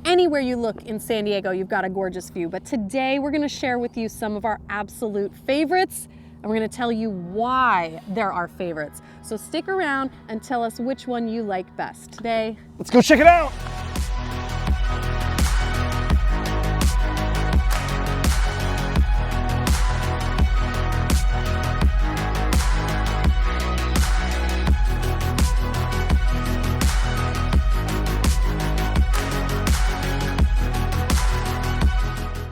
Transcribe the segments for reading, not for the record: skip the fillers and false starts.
Anywhere you look in San Diego, you've got a gorgeous view. But today we're gonna share with you some of our absolute favorites, and we're gonna tell you why they're our favorites. So stick around and tell us which one you like best. Today, let's go check it out.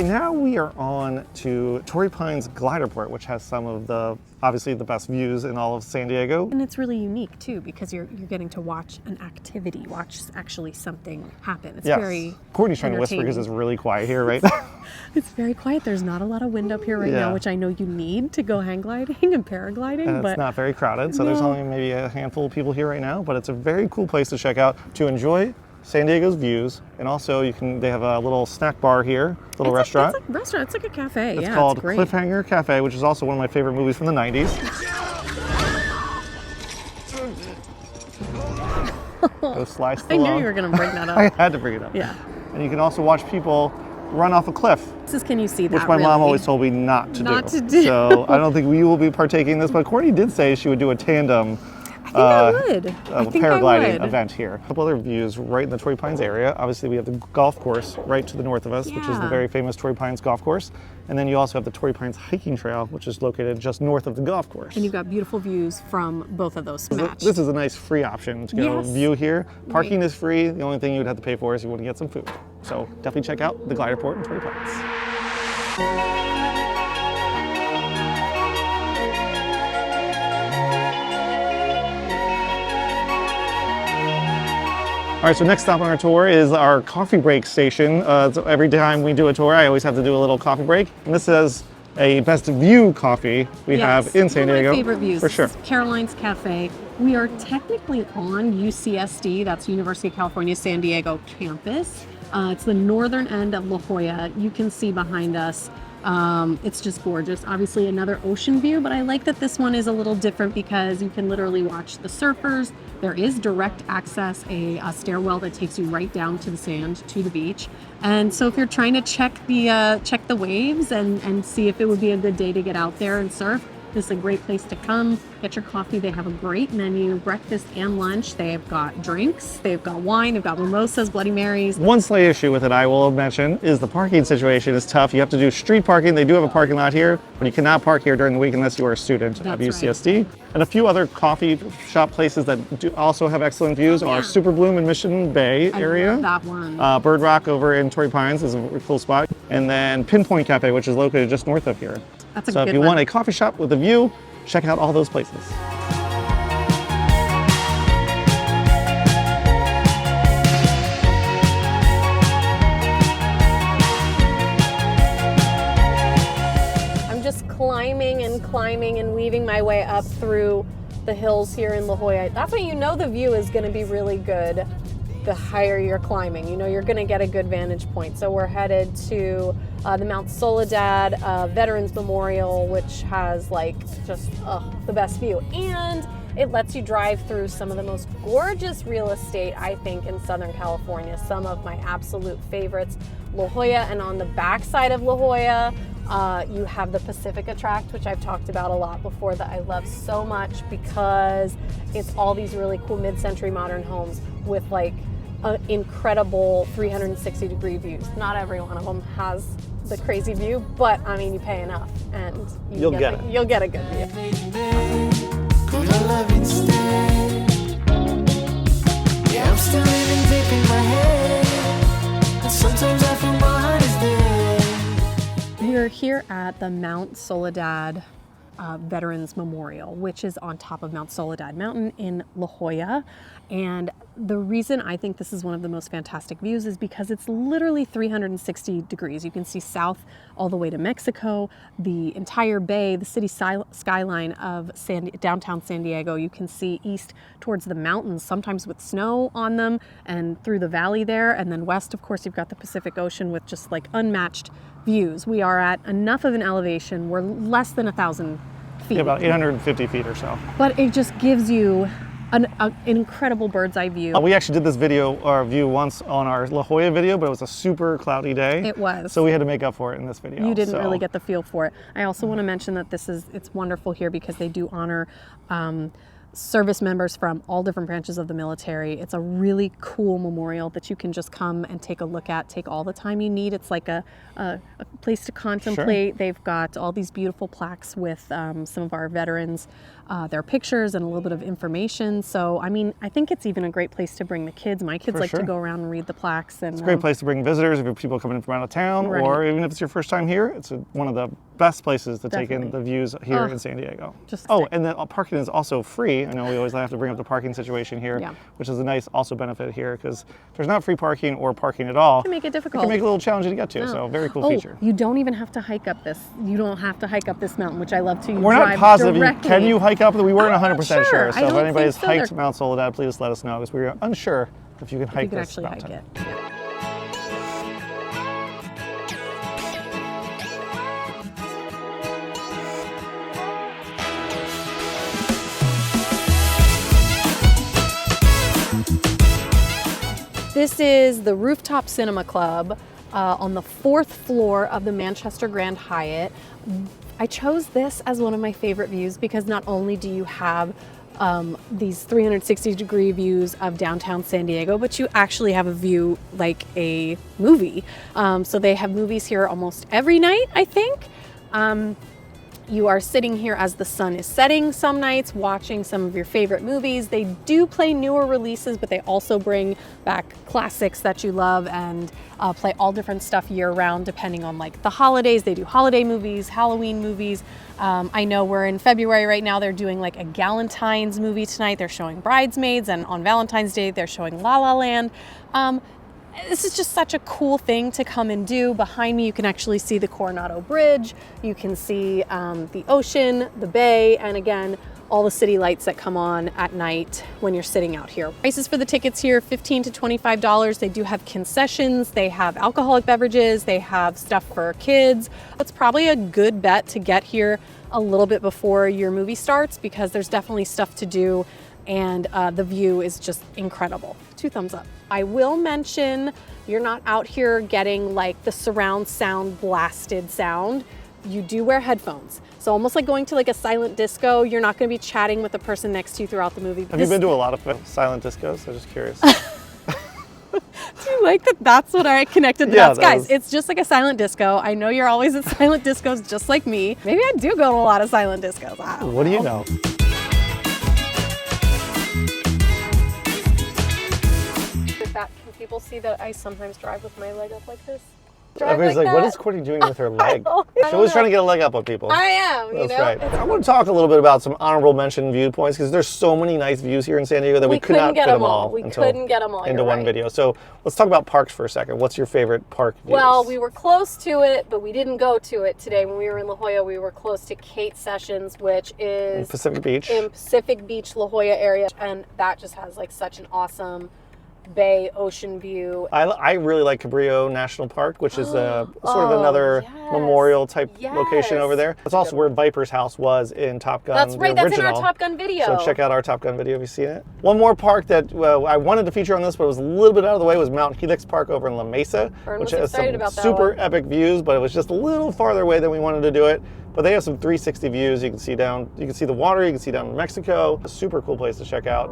Now we are on to Torrey Pines Gliderport, which has some of the, obviously the best views in all of San Diego. And it's really unique too, because you're getting to watch an activity, watch actually something happen. It's very Courtney's trying to whisper because it's really quiet here right now. It's very quiet. There's not a lot of wind up here right now, which I know you need to go hang gliding and paragliding. And it's not very crowded, so there's only maybe a handful of people here right now, but it's a very cool place to check out to enjoy San Diego's views, and also they have a little snack bar here, little restaurant. It's a restaurant, it's like a cafe. It's called Cliffhanger Cafe, which is also one of my favorite movies from the 90s. Go slice the I knew you were going to bring that up. I had to bring it up. Yeah. And you can also watch people run off a cliff. Can you see that? Which my mom always told me not to do. So I don't think we will be partaking in this, but Courtney did say she would do a tandem paragliding event here. A couple other views right in the Torrey Pines area. Obviously we have the golf course right to the north of us, which is the very famous Torrey Pines golf course. And then you also have the Torrey Pines hiking trail, which is located just north of the golf course. And you've got beautiful views from both of those matched. This is a nice free option to go view here. Parking is free. The only thing you would have to pay for is you want to get some food. So definitely check out the Gliderport in Torrey Pines. All right, so next stop on our tour is our coffee break station. So every time we do a tour, I always have to do a little coffee break. And this is a best view coffee we have in San Diego. One of my favorite views. For sure. This is Caroline's Cafe. We are technically on UCSD, that's University of California, San Diego campus. It's the northern end of La Jolla. You can see behind us. It's just gorgeous. Obviously another ocean view, but I like that this one is a little different because you can literally watch the surfers. There is direct access, a stairwell that takes you right down to the sand, to the beach. And so if you're trying to check the waves and see if it would be a good day to get out there and surf, this is a great place to come, get your coffee. They have a great menu, breakfast and lunch. They've got drinks, they've got wine, they've got mimosas, Bloody Marys. One slight issue with it I will mention is the parking situation is tough. You have to do street parking. They do have a parking lot here, but you cannot park here during the week unless you are a student at UCSD. Right. And a few other coffee shop places that do also have excellent views are Super Bloom in Mission Bay area. I love that one. Bird Rock over in Torrey Pines is a really cool spot. And then Pinpoint Cafe, which is located just north of here. That's a so good if you one. want a coffee shop with a view, check out all those places. I'm just climbing and weaving my way up through the hills here in La Jolla. That's when you know the view is going to be really good. The higher you're climbing, you know you're going to get a good vantage point. So we're headed to the Mount Soledad Veterans Memorial, which has just the best view, and it lets you drive through some of the most gorgeous real estate, I think, in Southern California. Some of my absolute favorites, La Jolla, and on the backside of La Jolla, you have the Pacifica Tract, which I've talked about a lot before, that I love so much because it's all these really cool mid-century modern homes with incredible 360-degree views. Not every one of them has the crazy view, but I mean, you pay enough and you'll get a good view. We're here at the Mount Soledad Veterans Memorial, which is on top of Mount Soledad Mountain in La Jolla. And the reason I think this is one of the most fantastic views is because it's literally 360 degrees. You can see south all the way to Mexico, the entire bay, the city skyline of downtown San Diego. You can see east towards the mountains, sometimes with snow on them, and through the valley there. And then west, of course, you've got the Pacific Ocean with just unmatched views. We are at enough of an elevation. We're less than 1,000 feet. Yeah, about 850 feet or so. But it just gives you an incredible bird's eye view. We actually did this video or view once on our La Jolla video, but it was a super cloudy day. It was. So we had to make up for it in this video. You didn't really get the feel for it. I also want to mention that it's wonderful here because they do honor service members from all different branches of the military. It's a really cool memorial that you can just come and take a look at, take all the time you need. It's like a place to contemplate. Sure. They've got all these beautiful plaques with some of our veterans, their pictures and a little bit of information. So, I mean, I think it's even a great place to bring the kids. My kids like to go around and read the plaques. And it's a great place to bring visitors if you have people coming in from out of town, or even if it's your first time here, it's one of the best places to take in the views here in San Diego. And then parking is also free. I know we always have to bring up the parking situation here, which is a nice also benefit here, because if there's not free parking or parking at all, it can make it difficult. It can make it a little challenging to get to. So very cool feature. You don't even have to hike up this. You don't have to hike up this mountain, which I love to. We're not positive. Can you hike up? We weren't 100% sure. So if anybody's hiked Mount Soledad, please let us know, because we were unsure if you can hike this mountain. Hike it. Yeah. This is the Rooftop Cinema Club on the 4th floor of the Manchester Grand Hyatt. I chose this as one of my favorite views because not only do you have these 360-degree views of downtown San Diego, but you actually have a view like a movie. So they have movies here almost every night, I think. You are sitting here as the sun is setting some nights, watching some of your favorite movies. They do play newer releases, but they also bring back classics that you love and play all different stuff year round, depending on like the holidays. They do holiday movies, Halloween movies. I know we're in February right now. They're doing like a Galentine's movie tonight. They're showing Bridesmaids, and on Valentine's Day, they're showing La La Land. This is just such a cool thing to come and do. Behind me, you can actually see the Coronado Bridge. You can see the ocean, the bay, and again, all the city lights that come on at night when you're sitting out here. Prices for the tickets here, $15 to $25. They do have concessions. They have alcoholic beverages. They have stuff for kids. It's probably a good bet to get here a little bit before your movie starts, because there's definitely stuff to do, and the view is just incredible. 2 thumbs up. I will mention you're not out here getting like the surround sound blasted sound. You do wear headphones. So almost like going to like a silent disco, you're not going to be chatting with the person next to you throughout the movie. Have you been to a lot of silent discos? I'm just curious. Do you like that? That's what I connected the dots. Guys, it's just like a silent disco. I know you're always at silent discos just like me. Maybe I do go to a lot of silent discos. What do you know? Can people see that I sometimes drive with my leg up like this? Everybody's like, what is Courtney doing with her leg? She's always trying to get a leg up on people. I am, That's right. I want to talk a little bit about some honorable mention viewpoints, because there's so many nice views here in San Diego that we could not fit them all. We couldn't get them all into one video. So let's talk about parks for a second. What's your favorite park views? Well, we were close to it, but we didn't go to it today. When we were in La Jolla, we were close to Kate Sessions, which is in Pacific Beach. In Pacific Beach, La Jolla area, and that just has like such an awesome bay ocean view. I really like Cabrillo National Park, which is sort of another memorial type location over there. That's also where Viper's house was in Top Gun. That's right, that's in our Top Gun video. So check out our Top Gun video if you've seen it. One more park that I wanted to feature on this, but it was a little bit out of the way, was Mount Helix Park over in La Mesa, which has some super epic views, but it was just a little farther away than we wanted to do it. But they have some 360 views. You can see the water, you can see down in Mexico. A super cool place to check out.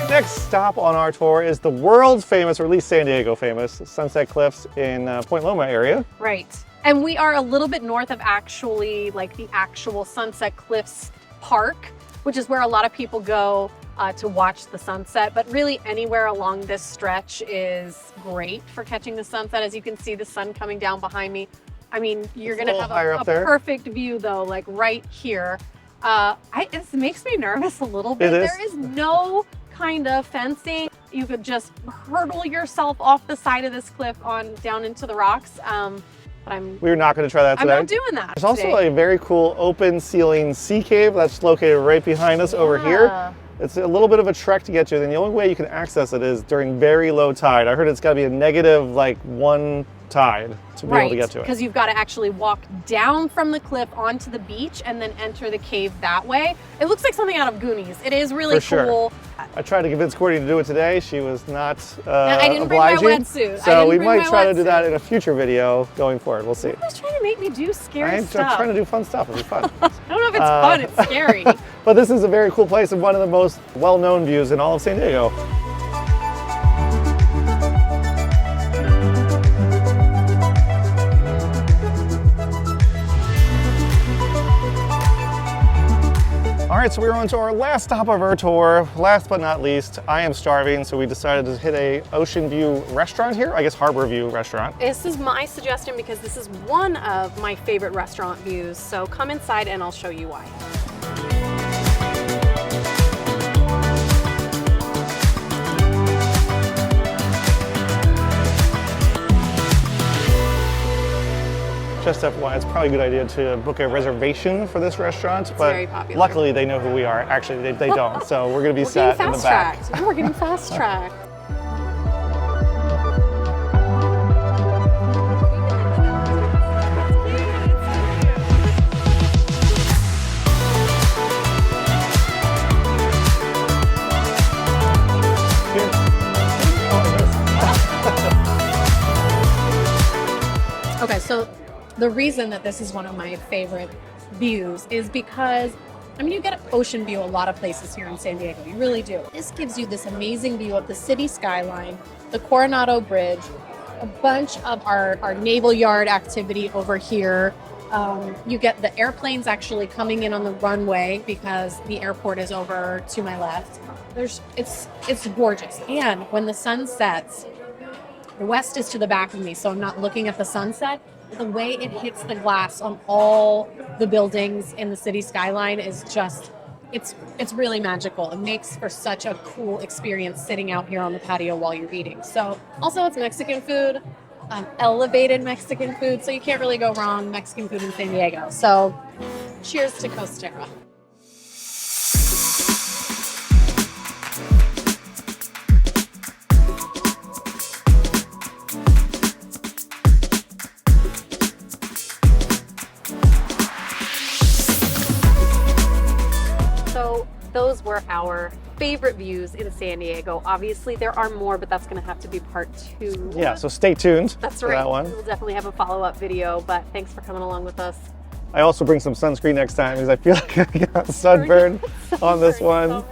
Next stop on our tour is the world's famous, or at least San Diego famous, Sunset Cliffs in Point Loma area. Right. And we are a little bit north of actually like the actual Sunset Cliffs Park, which is where a lot of people go to watch the sunset. But really anywhere along this stretch is great for catching the sunset. As you can see the sun coming down behind me. I mean, you're going to have a perfect view though, like right here. It makes me nervous a little bit. There is no kind of fencing. You could just hurdle yourself off the side of this cliff on down into the rocks. But we're not going to try that today. I'm not doing that. There's also a very cool open ceiling sea cave that's located right behind us over here. It's a little bit of a trek to get to, and the only way you can access it is during very low tide. I heard it's got to be a negative like 1 tide to be able to get to it. Because you've got to actually walk down from the cliff onto the beach and then enter the cave that way. It looks like something out of Goonies. It is really cool. I tried to convince Courtney to do it today. She was not I didn't obliging. Bring my wetsuit. So we might try to do that in a future video going forward. We'll see. Who's trying to make me do scary stuff? I'm trying to do fun stuff. It'll be fun. I don't know if it's fun. It's scary. But this is a very cool place and one of the most well-known views in all of San Diego. All right, so we're on to our last stop of our tour. Last but not least, I am starving, so we decided to hit a Ocean View restaurant here. I guess Harborview restaurant. This is my suggestion because this is one of my favorite restaurant views. So come inside and I'll show you why. Just FYI, it's probably a good idea to book a reservation for this restaurant, but luckily they know who we are. Actually, they don't, so we're going to be sat in the back. We're getting fast-tracked. Okay, so the reason that this is one of my favorite views is because, I mean, you get an ocean view a lot of places here in San Diego. You really do. This gives you this amazing view of the city skyline, the Coronado Bridge, a bunch of our naval yard activity over here. You get the airplanes actually coming in on the runway because the airport is over to my left. It's gorgeous. And when the sun sets, the west is to the back of me, so I'm not looking at the sunset. The way it hits the glass on all the buildings in the city skyline is just, it's really magical. It makes for such a cool experience sitting out here on the patio while you're eating. So also it's Mexican food, elevated Mexican food, so you can't really go wrong Mexican food in San Diego. So cheers to Costera. Those were our favorite views in San Diego. Obviously, there are more, but that's going to have to be part 2. Yeah, so stay tuned. That's for right. That one. We'll definitely have a follow-up video, but thanks for coming along with us. I also bring some sunscreen next time because I feel like I got sunburned on this one.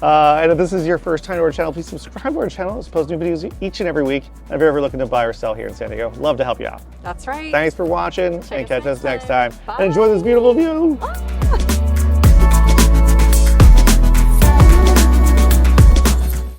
And if this is your first time to our channel, please subscribe to our channel. We post new videos each and every week. If you're ever looking to buy or sell here in San Diego, love to help you out. That's right. Thanks for watching and catch us next time. Bye. And enjoy this beautiful view. Bye.